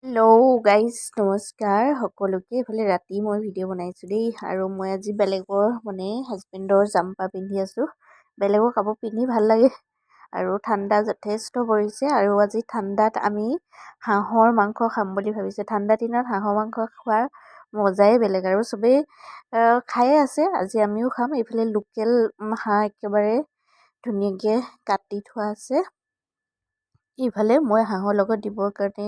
Hello' guys নমস্কাৰ সকলোকে। এইফালে ৰাতি মই ভিডিঅ' বনাইছোঁ দেই, আৰু মই আজি বেলেগৰ হাজবেণ্ডৰ জাম্পা পিন্ধি আছোঁ। বেলেগৰ কাপোৰ পিন্ধি ভাল লাগে, আৰু ঠাণ্ডা যথেষ্ট পৰিছে। আৰু আজি ঠাণ্ডাত আমি হাঁহৰ মাংস খাম বুলি ভাবিছোঁ। ঠাণ্ডা দিনত হাঁহৰ মাংস খোৱাৰ মজাই বেলেগ, আৰু চবেই খায়ে আছে, আজি আমিও খাম। এইফালে লোকেল হাঁহ একেবাৰে ধুনীয়াকৈ কাটি থোৱা আছে। ইফালে মই হাঁহৰ লগত দিবৰ কাৰণে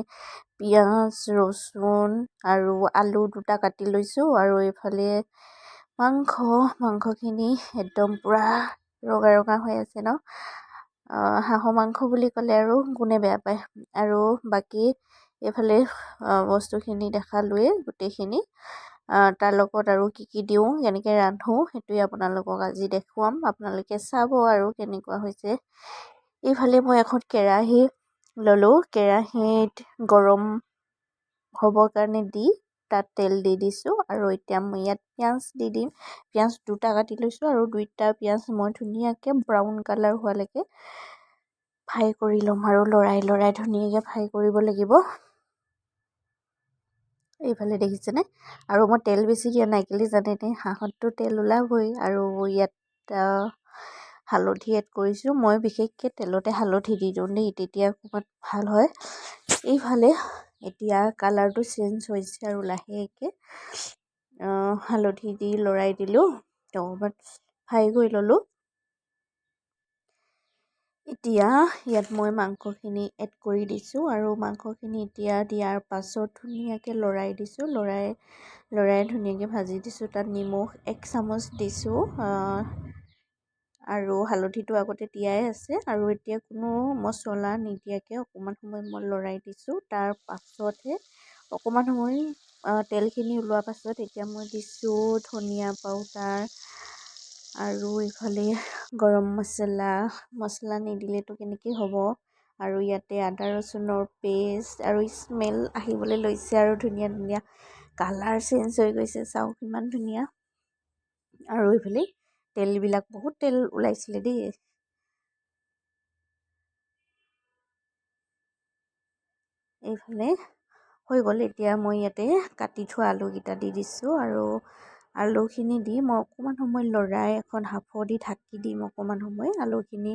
পিঁয়াজ, ৰচুন আৰু আলু দুটা কাটি লৈছোঁ। আৰু এইফালে মাংসখিনি একদম পূৰা ৰঙা ৰঙা হৈ আছে ন। হাঁহৰ মাংস বুলি ক'লে আৰু কোনে বেয়া পায়। আৰু বাকী এইফালে বস্তুখিনি দেখালোৱে গোটেইখিনি। তাৰ লগত আৰু কি দিওঁ, কেনেকৈ ৰান্ধোঁ, সেইটোৱে আপোনালোকক আজি দেখুৱাম। আপোনালোকে চাব আৰু কেনেকুৱা হৈছে। এইফালে মই এখন কেৰাহী ল'লোঁ। কেৰাহীত গৰম হ'বৰ কাৰণে দি তাত তেল দি দিছোঁ। আৰু এতিয়া মই ইয়াত পিঁয়াজ দি দিম। পিঁয়াজ দুটা কাটি লৈছোঁ, আৰু দুইটা পিঁয়াজ মই ধুনীয়াকৈ ব্ৰাউন কালাৰ হোৱালৈকে ফ্ৰাই কৰি ল'ম, আৰু লৰাই ধুনীয়াকৈ ফ্ৰাই কৰিব লাগিব। এইফালে দেখিছেনে? আৰু মই তেল বেছি দিয়া নাই, কেলৈ জানেনে? হাঁহততো তেল ওলাবই। আৰু ইয়াত হালধি এড কৰিছোঁ। মই বিশেষকৈ তেলতে হালধি দি দিওঁ দেই, তেতিয়া অকণমান ভাল হয়। এইফালে এতিয়া কালাৰটো চেঞ্জ হৈছে, আৰু লাহেকৈ হালধি দি লৰাই দিলোঁ, অকণমান ফ্ৰাই কৰি ল'লোঁ। এতিয়া ইয়াত মই মাংসখিনি এড কৰি দিছোঁ, আৰু মাংসখিনি এতিয়া দিয়াৰ পাছত ধুনীয়াকৈ লৰাই দিছোঁ। লৰাই ধুনীয়াকৈ ভাজি দিছোঁ। তাত নিমখ 1 চামুচ দিছোঁ, আৰু হালধিটো আগতে দিয়াই আছে। আৰু এতিয়া কোনো মছলা নিদিয়াকৈ অকণমান সময় মই লৰাই দিছোঁ। তাৰ পাছতহে অকণমান সময় তেলখিনি ওলোৱাৰ পাছত এতিয়া মই দিছোঁ ধনিয়া পাউডাৰ, আৰু এইফালে গৰম মছলা নিদিলেতো কেনেকৈ হ'ব। আৰু ইয়াতে আদা ৰচুনৰ পেষ্ট, আৰু স্মেল আহিবলৈ লৈছে, আৰু ধুনীয়া কালাৰ চেঞ্জ হৈ গৈছে। চাওক ইমান ধুনীয়া। আৰু এইফালে তেলবিলাক বহুত তেল ওলাইছিলে দেই। এইফালে হৈ গ'ল। এতিয়া মই ইয়াতে কাটি থোৱা আলুকেইটা দি দিছোঁ, আৰু আলুখিনি দি মই অকণমান সময় লৰাই এখন হাফৰ দি ঢাকি দিম অকণমান সময়, আলুখিনি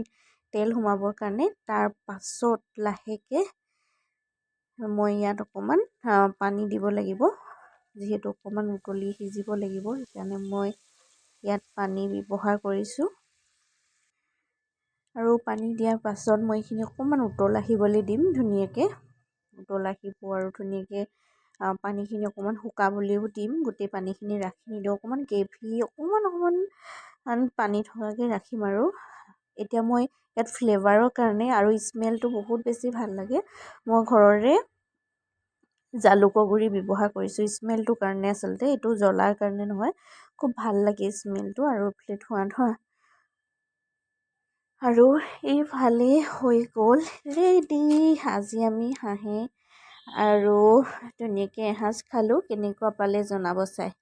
তেল সোমাবৰ কাৰণে। তাৰ পাছত লাহেকৈ মই ইয়াত অকণমান পানী দিব লাগিব, যিহেতু অকণমান উতলি সিজিব লাগিব। সেইকাৰণে মই ইয়াত পানী ব্যৱহাৰ কৰিছোঁ। আৰু পানী দিয়াৰ পাছত মই এইখিনি অকণমান উতল আহিবলৈ দিম ধুনীয়াকৈ। উতল আহিব, আৰু ধুনীয়াকৈ পানীখিনি অকণমান শুকাবলৈও দিম। গোটেই পানীখিনি ৰাখি নিদিওঁ, অকণমান গ্ৰেভি অকণমান পানী থকাকৈ ৰাখিম। আৰু এতিয়া মই ইয়াত ফ্লেভাৰৰ কাৰণে, আৰু স্মেলটো বহুত বেছি ভাল লাগে, মই ঘৰৰে জালুকৰ গুড়ি ব্যৱহাৰ কৰিছোঁ স্মেলটোৰ কাৰণে। আচলতে এইটো জ্বলাৰ কাৰণে নহয়, খুব ভাল লাগে স্মেলটো। আৰু প্লেট ধোৱা আৰু এইফালে হৈ গ'ল ৰেডি। আজি আমি হাঁহে আৰু ধুনীয়াকৈ এসাঁজ খালোঁ। কেনেকুৱা পালে জনাব চাই।